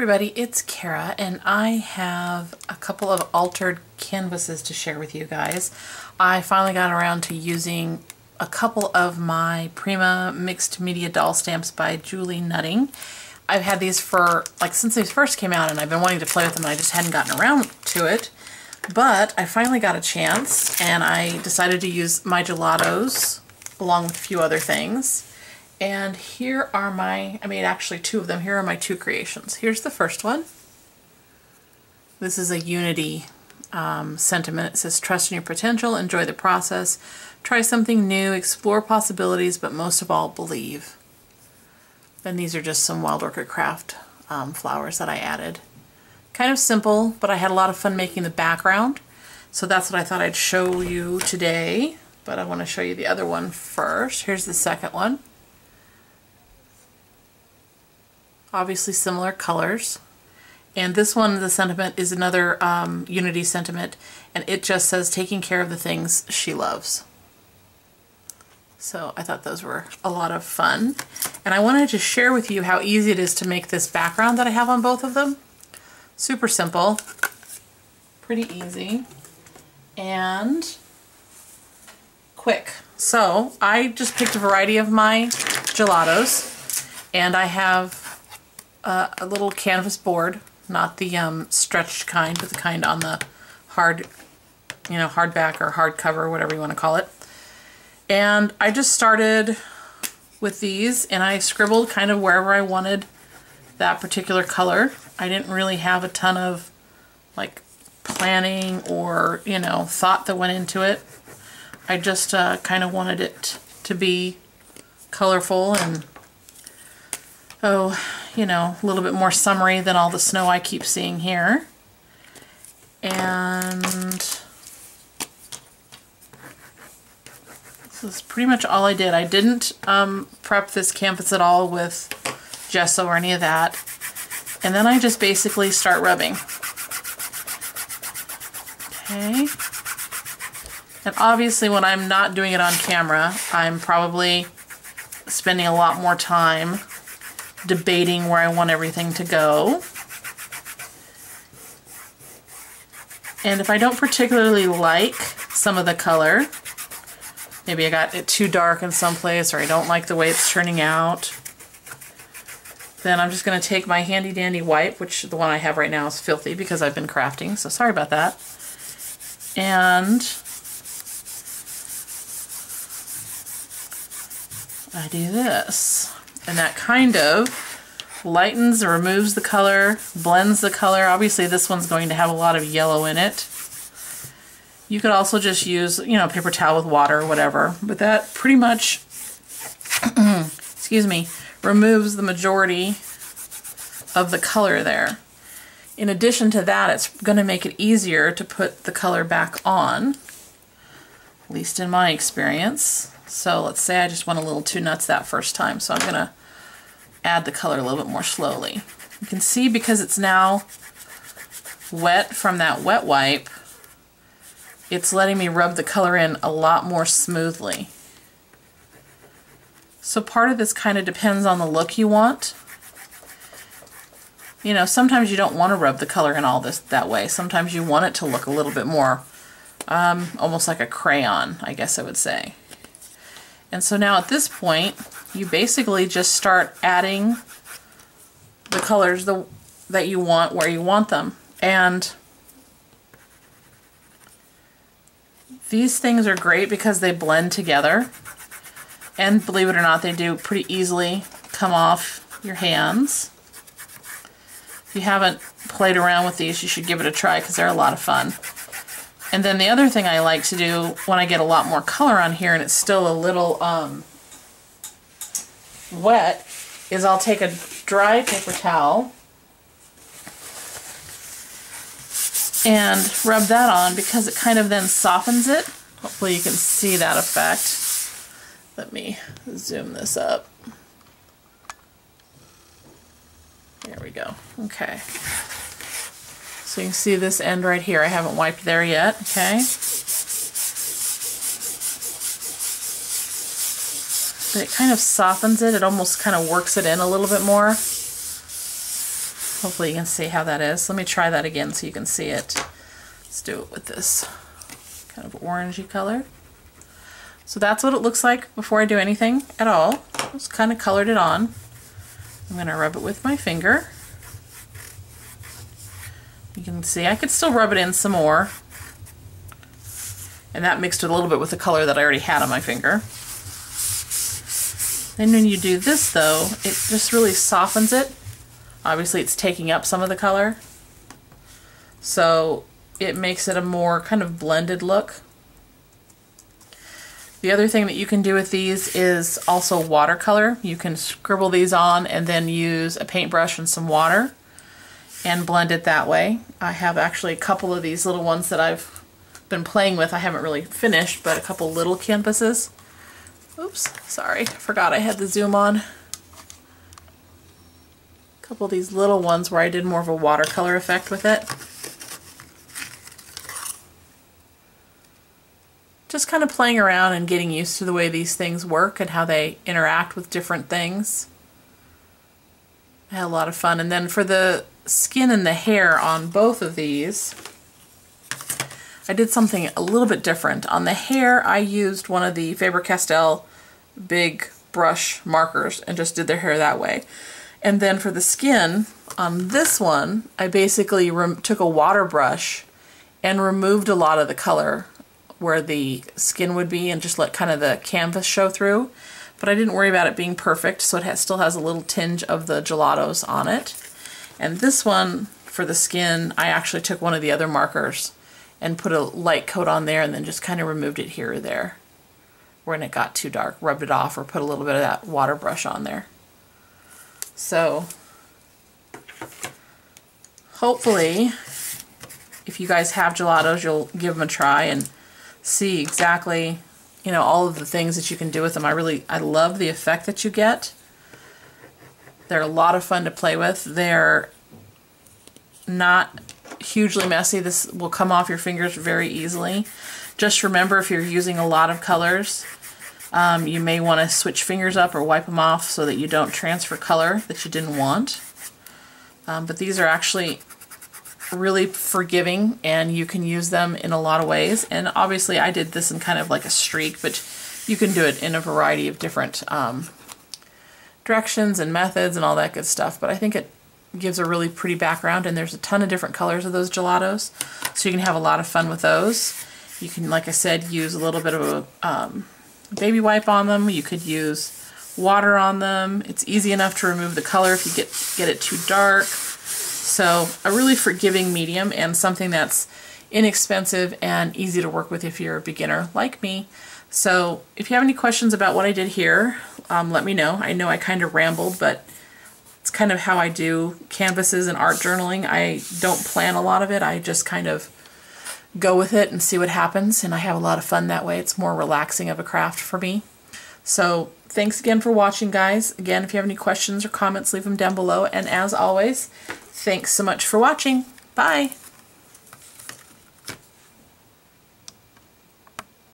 everybody, it's Kara and I have a couple of altered canvases to share with you guys. I finally got around to using a couple of my Prima mixed media doll stamps by Julie Nutting. I've had these for since they first came out and I've been wanting to play with them and I just hadn't gotten around to it. But I finally got a chance and I decided to use my gelatos along with a few other things. And here are I made actually two of them. Here are my two creations. Here's the first one. This is a Unity sentiment. It says, trust in your potential, enjoy the process, try something new, explore possibilities, but most of all, believe. And these are just some Wild Orchid Craft flowers that I added. Kind of simple, but I had a lot of fun making the background. So that's what I thought I'd show you today. But I want to show you the other one first. Here's the second one. Obviously similar colors. And this one, the sentiment, is another Unity sentiment, and it just says taking care of the things she loves. So I thought those were a lot of fun. And I wanted to share with you how easy it is to make this background that I have on both of them. Super simple, pretty easy, and quick. So I just picked a variety of my gelatos, and I have a little canvas board, not the stretched kind, but the kind on the hard, hardback or hardcover, whatever you want to call it. And I just started with these and I scribbled kind of wherever I wanted that particular color. I didn't really have a ton of planning or, thought that went into it. I just kind of wanted it to be colorful and a little bit more summery than all the snow I keep seeing here. And this is pretty much all I did. I didn't prep this canvas at all with gesso or any of that. And then I just basically start rubbing. Okay. And obviously when I'm not doing it on camera, I'm probably spending a lot more time debating where I want everything to go. And if I don't particularly like some of the color, maybe I got it too dark in some place, or I don't like the way it's turning out, then I'm just going to take my handy dandy wipe, which the one I have right now is filthy because I've been crafting, so sorry about that. And I do this. And that kind of lightens or removes the color, blends the color. Obviously this one's going to have a lot of yellow in it. You could also just use, paper towel with water or whatever, but that pretty much, excuse me, removes the majority of the color there. In addition to that, it's going to make it easier to put the color back on, at least in my experience. So let's say I just went a little too nuts that first time, so I'm going to add the color a little bit more slowly. You can see because it's now wet from that wet wipe, it's letting me rub the color in a lot more smoothly. So part of this kind of depends on the look you want. Sometimes you don't want to rub the color in all this that way. Sometimes you want it to look a little bit more almost like a crayon, I guess I would say. And so now at this point, you basically just start adding the colors that you want where you want them. And these things are great because they blend together. And believe it or not, they do pretty easily come off your hands. If you haven't played around with these, you should give it a try because they're a lot of fun. And then the other thing I like to do when I get a lot more color on here and it's still a little wet is I'll take a dry paper towel and rub that on because it kind of then softens it. Hopefully you can see that effect. Let me zoom this up. There we go. Okay. So you can see this end right here. I haven't wiped there yet, okay? But it kind of softens it. It almost kind of works it in a little bit more. Hopefully you can see how that is. Let me try that again so you can see it. Let's do it with this kind of orangey color. So that's what it looks like before I do anything at all. Just kind of colored it on. I'm going to rub it with my finger. You can see I could still rub it in some more. And that mixed it a little bit with the color that I already had on my finger. Then when you do this though, it just really softens it. Obviously it's taking up some of the color. So it makes it a more kind of blended look. The other thing that you can do with these is also watercolor. You can scribble these on and then use a paintbrush and some water and blend it that way. I have actually a couple of these little ones that I've been playing with. I haven't really finished, but a couple little canvases. Oops, sorry, I forgot I had the zoom on. A couple of these little ones where I did more of a watercolor effect with it. Just kind of playing around and getting used to the way these things work and how they interact with different things. I had a lot of fun. And then for the skin and the hair on both of these, I did something a little bit different. On the hair, I used one of the Faber-Castell big brush markers and just did their hair that way. And then for the skin, on this one, I basically took a water brush and removed a lot of the color where the skin would be and just let kind of the canvas show through. But I didn't worry about it being perfect, so it still has a little tinge of the gelatos on it. And this one, for the skin, I actually took one of the other markers and put a light coat on there and then just kind of removed it here or there when it got too dark, rubbed it off or put a little bit of that water brush on there. So hopefully if you guys have gelatos, you'll give them a try and see exactly, you know, all of the things that you can do with them. I love the effect that you get. They're a lot of fun to play with. They're not hugely messy. This will come off your fingers very easily. Just remember, if you're using a lot of colors, you may want to switch fingers up or wipe them off so that you don't transfer color that you didn't want. But these are actually really forgiving and you can use them in a lot of ways. And obviously I did this in kind of like a streak, but you can do it in a variety of different directions and methods and all that good stuff. But I think it gives a really pretty background, and there's a ton of different colors of those gelatos, so you can have a lot of fun with those. You can, like I said, use a little bit of a baby wipe on them. You could use water on them. It's easy enough to remove the color if you get it too dark. So a really forgiving medium and something that's inexpensive and easy to work with if you're a beginner like me. So if you have any questions about what I did here, let me know. I know I kind of rambled, but it's kind of how I do canvases and art journaling. I don't plan a lot of it. I just kind of go with it and see what happens, and I have a lot of fun that way. It's more relaxing of a craft for me. So thanks again for watching, guys. Again, if you have any questions or comments, leave them down below. And as always, thanks so much for watching. Bye!